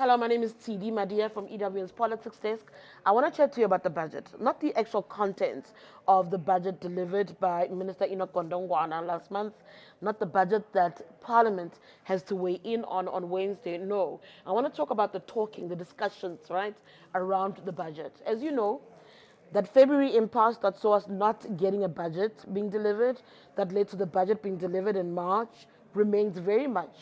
Hello, my name is TSHIDI Madia from EWN's Politics Desk. I want to chat to you about the budget, not the actual contents of the budget delivered by Minister Enoch Gondongwana last month, not the budget that Parliament has to weigh in on Wednesday. No, I want to talk about the talking, the discussions, right, around the budget. As you know, that February impasse that saw us not getting a budget being delivered, that led to the budget being delivered in March, remains very much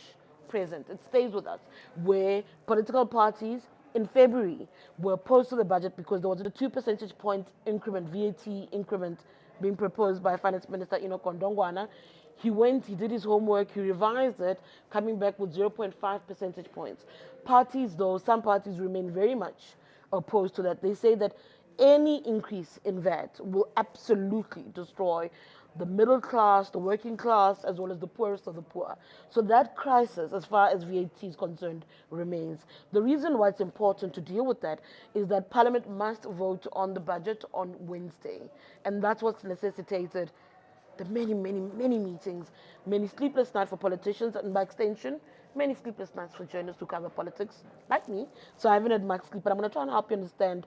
present. It stays with us, where political parties in February were opposed to the budget because there was a 2 percentage point increment, VAT increment, being proposed by Finance Minister Enoch Gondongwana. He went, he did his homework, he revised it, coming back with 0.5 percentage points. Parties, though, some parties remain very much opposed to that. They say that any increase in VAT will absolutely destroy the middle class, the working class, as well as the poorest of the poor. So that crisis, as far as VAT is concerned, remains. The reason why it's important to deal with that is that Parliament must vote on the budget on Wednesday. And that's what's necessitated the many meetings, many sleepless nights for politicians, and by extension, many sleepless nights for journalists who cover politics, like me. So I haven't had much sleep, but I'm going to try and help you understand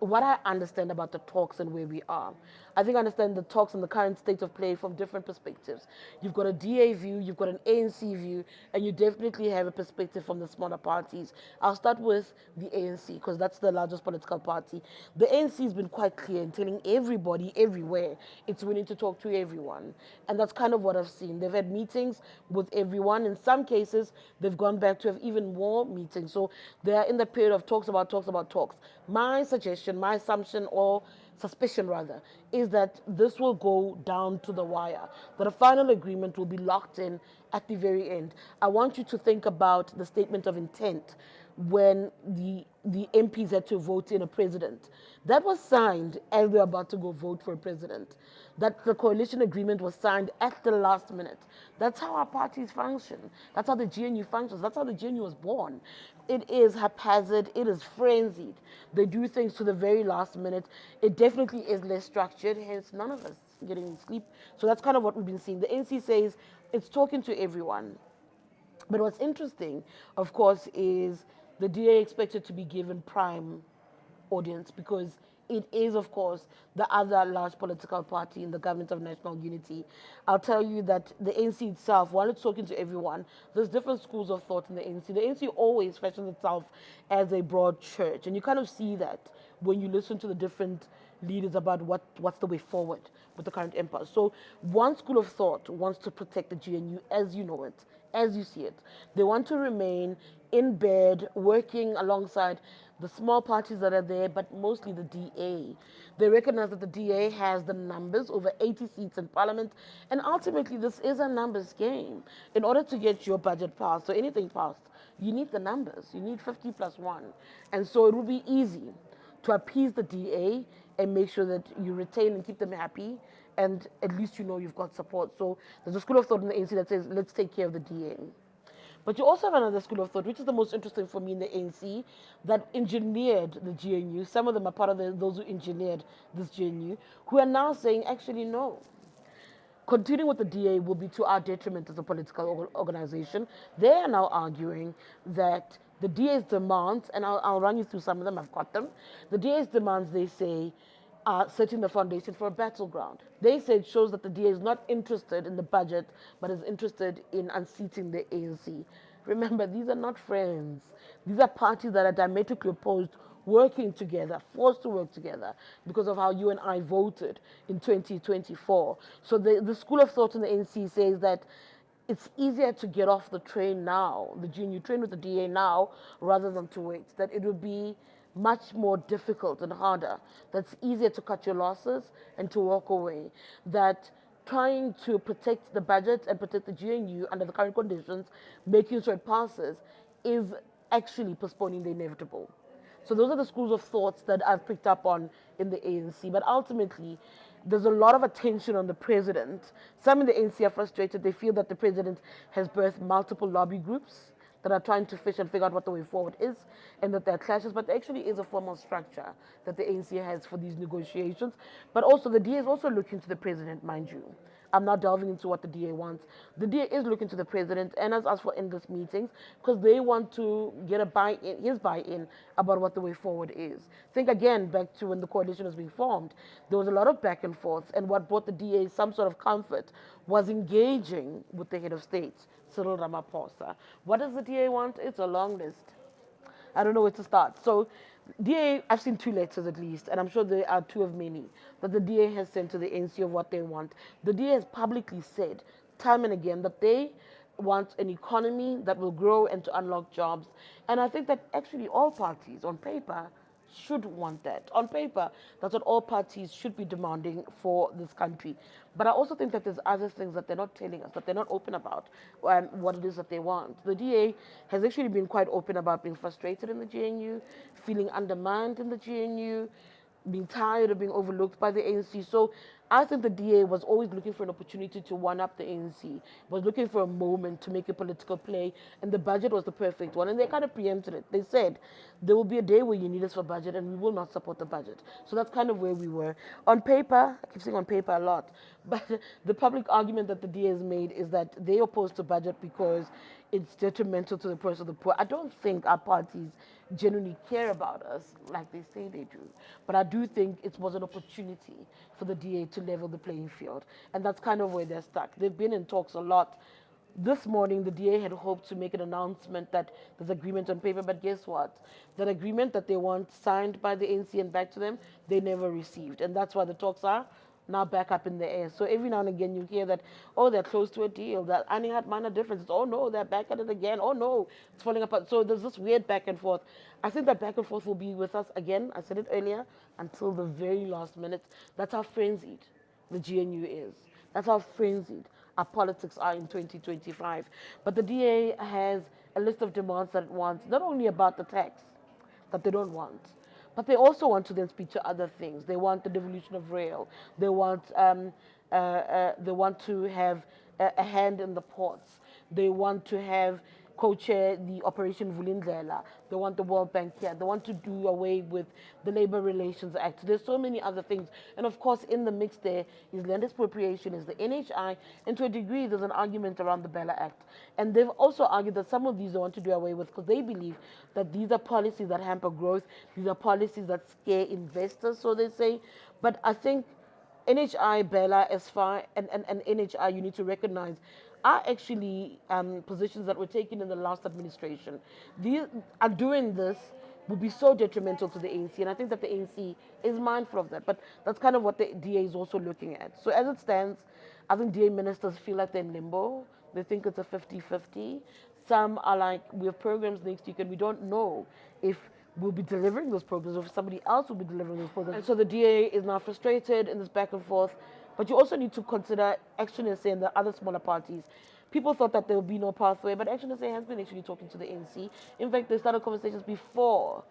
what I understand about the talks and where we are. I think I understand the talks and the current state of play from different perspectives. You've got a DA view, you've got an ANC view, and you definitely have a perspective from the smaller parties. I'll start with the ANC because that's the largest political party. The ANC has been quite clear in telling everybody everywhere it's willing to talk to everyone. And that's kind of what I've seen. They've had meetings with everyone. In some cases, they've gone back to have even more meetings. So they're in the period of talks about talks about talks. My suggestion, my assumption, or suspicion rather, is that this will go down to the wire, that a final agreement will be locked in at the very end. I want you to think about the statement of intent when the MPs had to vote in a president. That was signed as they were about to go vote for a president. That the coalition agreement was signed at the last minute. That's how our parties function. That's how the GNU functions. That's how the GNU was born. It is haphazard. It is frenzied. They do things to the very last minute. It definitely is less structured. Hence, none of us getting sleep. So that's kind of what we've been seeing. The NC says it's talking to everyone. But what's interesting, of course, is the DA expected to be given prime audience because it is, of course, the other large political party in the government of national unity. I'll tell you that the ANC itself, while it's talking to everyone, there's different schools of thought in the ANC. The ANC always fashions itself as a broad church, and you kind of see that when you listen to the different leaders about what's the way forward with the current empire. So one school of thought wants to protect the GNU as you know it, as you see it. They want to remain in bed, working alongside the small parties that are there, but mostly the DA. They recognize that the DA has the numbers, over 80 seats in parliament, and ultimately this is a numbers game. In order to get your budget passed, or anything passed, you need the numbers. You need 50 plus 1. And so it will be easy to appease the DA and make sure that you retain and keep them happy, and at least you know you've got support. So there's a school of thought in the ANC that says, let's take care of the DA. But you also have another school of thought, which is the most interesting for me in the ANC, that engineered the GNU. Some of them are part of those who engineered this GNU, who are now saying, actually, no. Continuing with the DA will be to our detriment as a political organization. They are now arguing that the DA's demands, and I'll run you through some of them, I've got them. The DA's demands, they say, are setting the foundation for a battleground. They say it shows that the DA is not interested in the budget, but is interested in unseating the ANC. Remember, these are not friends. These are parties that are diametrically opposed, working together, forced to work together because of how you and I voted in 2024. So the school of thought in the ANC says that it's easier to get off the train now, the GNU train with the DA now, rather than to wait. That it would be much more difficult and harder. That's easier to cut your losses and to walk away. That trying to protect the budget and protect the GNU under the current conditions, making sure it passes, is actually postponing the inevitable. So those are the schools of thoughts that I've picked up on in the ANC. But ultimately, there's a lot of attention on the president. Some in the ANC are frustrated. They feel that the president has birthed multiple lobby groups that are trying to fish and figure out what the way forward is, and that there are clashes, but there actually is a formal structure that the ANC has for these negotiations. But also the DA is also looking to the president, mind you. I'm not delving into what the DA wants. The DA is looking to the president and has asked for endless meetings because they want to get his buy-in about what the way forward is. Think again back to when the coalition was being formed. There was a lot of back and forth, and what brought the DA some sort of comfort was engaging with the head of state, Cyril Ramaphosa. What does the DA want? It's a long list. I don't know where to start. So, DA, I've seen two letters at least, and I'm sure there are two of many that the DA has sent to the NC of what they want. The DA has publicly said, time and again, that they want an economy that will grow and to unlock jobs. And I think that actually all parties on paper should want that. On paper, that's what all parties should be demanding for this country. But I also think that there's other things that they're not telling us, that they're not open about what it is that they want. The DA has actually been quite open about being frustrated in the GNU, feeling undermined in the GNU, being tired of being overlooked by the ANC. So I think the DA was always looking for an opportunity to one up the ANC, was looking for a moment to make a political play, and the budget was the perfect one. And they kind of preempted it. They said, there will be a day where you need us for budget, and we will not support the budget. So that's kind of where we were. On paper, I keep saying on paper a lot, but the public argument that the DA has made is that they oppose the budget because it's detrimental to the purse of the poor. I don't think our parties genuinely care about us like they say they do. But I do think it was an opportunity for the DA to level the playing field. And that's kind of where they're stuck. They've been in talks a lot. This morning, the DA had hoped to make an announcement that there's agreement on paper, but guess what? That agreement that they want signed by the ANC and back to them, they never received. And that's why the talks are now back up in the air. So every now and again you hear that, oh, they're close to a deal, that only had minor differences. Oh no, they're back at it again. Oh no, it's falling apart. So there's this weird back and forth. I think that back and forth will be with us again, I said it earlier, until the very last minute. That's how frenzied the GNU is. That's how frenzied our politics are in 2025. But the DA has a list of demands that it wants, not only about the tax that they don't want, but they also want to then speak to other things. They want the devolution of rail. They want to have a hand in the ports. They want to have co-chair the Operation Vulindlela. They want the World Bank here. They want to do away with the Labor Relations Act. There's so many other things. And of course, in the mix there is land expropriation, is the NHI, and to a degree, there's an argument around the Bella Act. And they've also argued that some of these they want to do away with because they believe that these are policies that hamper growth. These are policies that scare investors, so they say. But I think NHI, Bella, SFA, and NHI, you need to recognize, are actually positions that were taken in the last administration. These are doing this would be so detrimental to the ANC, and I think that the ANC is mindful of that. But that's kind of what the DA is also looking at. So as it stands, I think DA ministers feel like they're in limbo. They think it's a 50-50. Some are like, we have programs next week, and we don't know if we'll be delivering those programs or if somebody else will be delivering those programs. And so the DA is now frustrated in this back and forth. But you also need to consider Action SA and the other smaller parties. People thought that there would be no pathway, but Action SA has been actually talking to the ANC. In fact, they started conversations before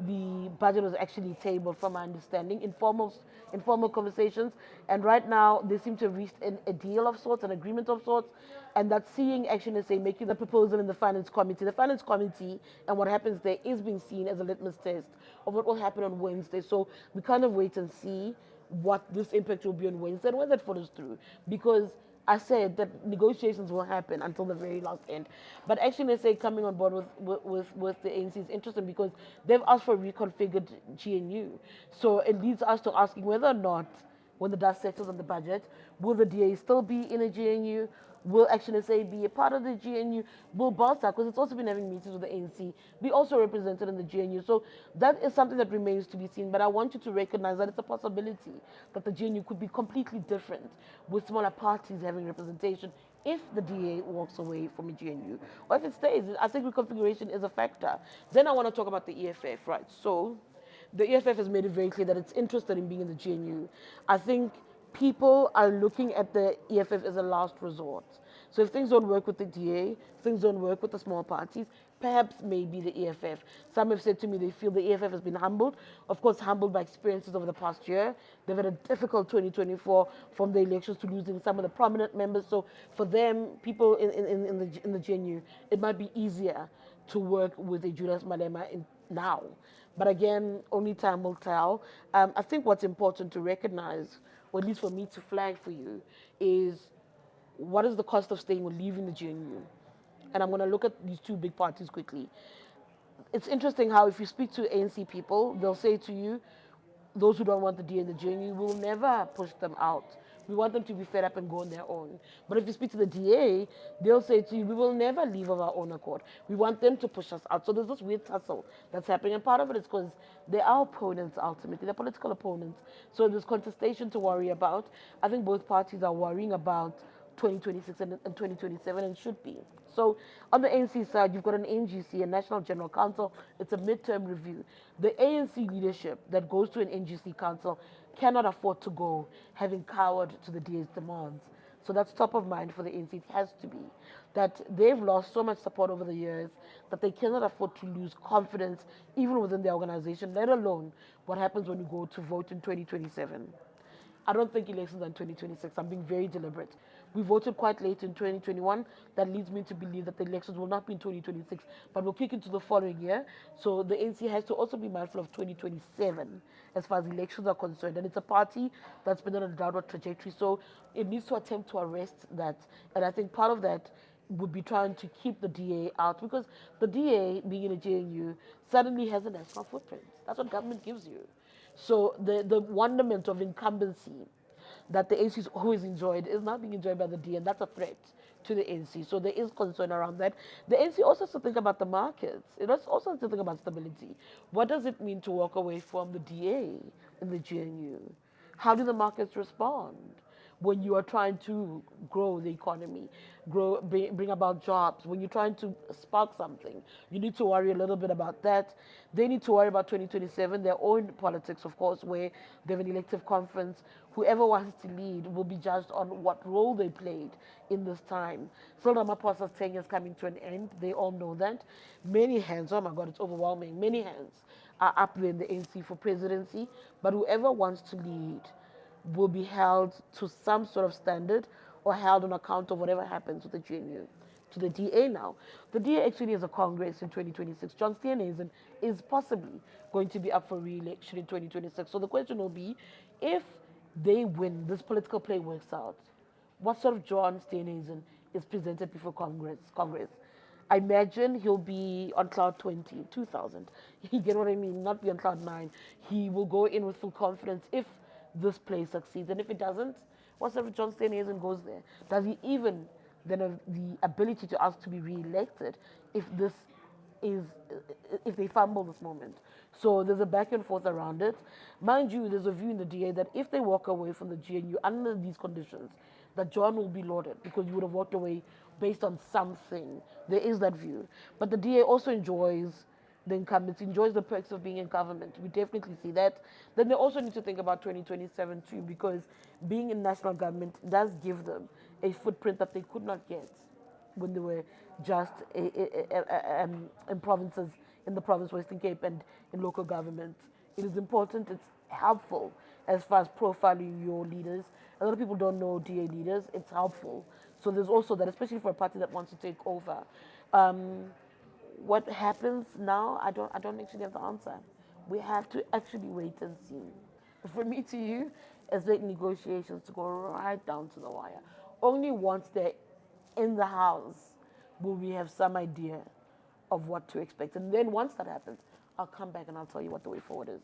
the budget was actually tabled, from my understanding, informal conversations. And right now, they seem to have reached a deal of sorts, an agreement of sorts, and that's seeing Action SA making the proposal in the Finance Committee. The Finance Committee and what happens there is being seen as a litmus test of what will happen on Wednesday. So we kind of wait and see what this impact will be on Wednesday and whether it follows through. Because I said that negotiations will happen until the very last end. But Action SA coming on board with the ANC is interesting because they've asked for a reconfigured GNU. So it leads us to asking whether or not, when the dust settles on the budget, will the DA still be in a GNU? Will Action SA be a part of the GNU? Will BALSA, because it's also been having meetings with the ANC, be also represented in the GNU? So that is something that remains to be seen. But I want you to recognize that it's a possibility that the GNU could be completely different with smaller parties having representation if the DA walks away from a GNU. Or if it stays, I think reconfiguration is a factor. Then I want to talk about the EFF, right? So the EFF has made it very clear that it's interested in being in the GNU. I think people are looking at the EFF as a last resort. So if things don't work with the DA, things don't work with the small parties, perhaps maybe the EFF. Some have said to me they feel the EFF has been humbled. Of course, humbled by experiences over the past year. They've had a difficult 2024 from the elections to losing some of the prominent members. So for them, people in the GNU, it might be easier to work with a Julius Malema now. But again, only time will tell. I think what's important to recognize or at least for me to flag for you, is what is the cost of staying or leaving the GNU? And I'm going to look at these two big parties quickly. It's interesting how if you speak to ANC people, they'll say to you, those who don't want the DA and the GNU will never push them out. We want them to be fed up and go on their own. But if you speak to the DA, they'll say to you, we will never leave of our own accord. We want them to push us out. So there's this weird tussle that's happening. And part of it is because they are opponents ultimately. They're political opponents. So there's contestation to worry about. I think both parties are worrying about 2026 and 2027 and should be. So on the ANC side, you've got an NGC, a National General Council. It's a midterm review. The ANC leadership that goes to an NGC council cannot afford to go having cowered to the DA's demands. So that's top of mind for the ANC. It has to be that they've lost so much support over the years that they cannot afford to lose confidence even within their organization, let alone what happens when you go to vote in 2027. I don't think elections are in 2026. I'm being very deliberate. We voted quite late in 2021. That leads me to believe that the elections will not be in 2026, but will kick into the following year. So the ANC has to also be mindful of 2027 as far as elections are concerned. And it's a party that's been on a downward trajectory. So it needs to attempt to arrest that. And I think part of that would be trying to keep the DA out because the DA, being in a JNU, suddenly has a national footprint. That's what government gives you. So the wonderment of incumbency that the ANC has always enjoyed is not being enjoyed by the D, and that's a threat to the ANC. So there is concern around that. The ANC also has to think about the markets. It also has to think about stability. What does it mean to walk away from the DA in the GNU? How do the markets respond when you are trying to grow the economy, bring about jobs, when you're trying to spark something? You need to worry a little bit about that. They need to worry about 2027, their own politics, of course, where they have an elective conference. Whoever wants to lead will be judged on what role they played in this time. So Ramaphosa's tenure is coming to an end. They all know that. Many hands, oh my God, it's overwhelming. Many hands are up there in the ANC for presidency, but whoever wants to lead will be held to some sort of standard or held on account of whatever happens with the GNU. To the DA now. The DA actually has a Congress in 2026. John Steenhuisen is possibly going to be up for re-election in 2026. So the question will be, if they win, this political play works out, what sort of John Steenhuisen is presented before Congress? I imagine he'll be on cloud 20, 2000. You get what I mean? Not be on cloud 9. He will go in with full confidence if this play succeeds. And if it doesn't, what's if John Steenhuisen goes there? Does he even then have the ability to ask to be re-elected if this is if they fumble this moment? So there's a back and forth around it. Mind you, there's a view in the DA that if they walk away from the GNU under these conditions, that John will be lauded because you would have walked away based on something. There is that view. But the DA also enjoys the incumbents, enjoys the perks of being in government. We definitely see that. Then they also need to think about 2027 too, because being in national government does give them a footprint that they could not get when they were just in provinces, in the province Western Cape and in local government. It is important, it's helpful as far as profiling your leaders. A lot of people don't know DA leaders, it's helpful. So there's also that, especially for a party that wants to take over. What happens now, I don't actually have the answer. We have to actually wait and see. From me to you, expect negotiations to go right down to the wire. Only once they're in the house will we have some idea of what to expect. And then once that happens, I'll come back and I'll tell you what the way forward is.